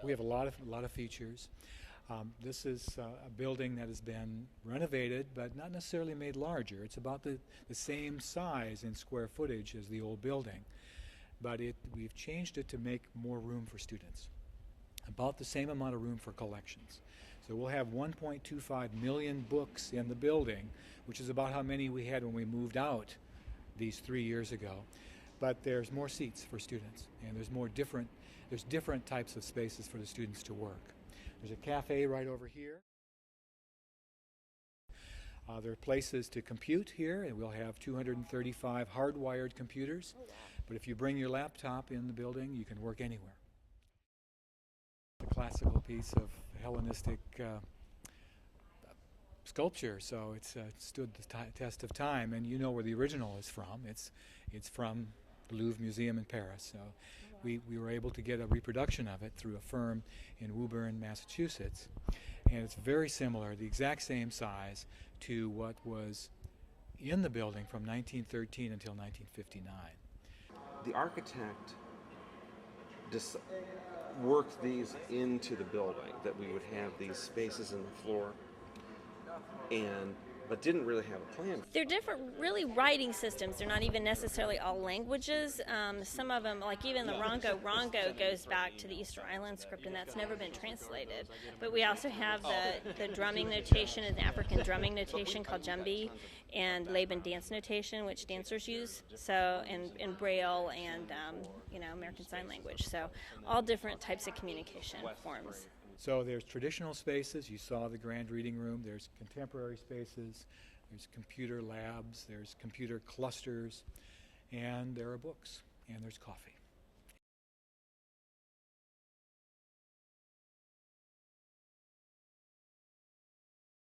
We have a lot of features. This is a building that has been renovated, but not necessarily made larger. It's about the same size in square footage as the old building, but we've changed it to make more room for students. About the same amount of room for collections. So we'll have 1.25 million books in the building, which is about how many we had when we moved out these 3 years ago. But there's more seats for students, and there's different types of spaces for the students to work. There's a cafe right over here. There are places to compute here, and we'll have 235 hardwired computers. But if you bring your laptop in the building, you can work anywhere. A classical piece of Hellenistic sculpture, so it's stood the test of time, and you know where the original is from. It's from the Louvre Museum in Paris. So we were able to get a reproduction of it through a firm in Woburn, Massachusetts, and it's very similar, the exact same size, to what was in the building from 1913 until 1959. The architect worked these into the building, that we would have these spaces in the floor, but didn't really have a plan. They're different, really, writing systems. They're not even necessarily all languages. Some of them, like even the Rongo goes back to the Easter Island script, and that's never been translated. But we also have the drumming notation, an African drumming notation called Jumbi, and Laban dance notation, which dancers use. So, and Braille and American Sign Language. So, all different types of communication forms. So there's traditional spaces. You saw the grand reading room. There's contemporary spaces. There's computer labs. There's computer clusters. And there are books. And there's coffee.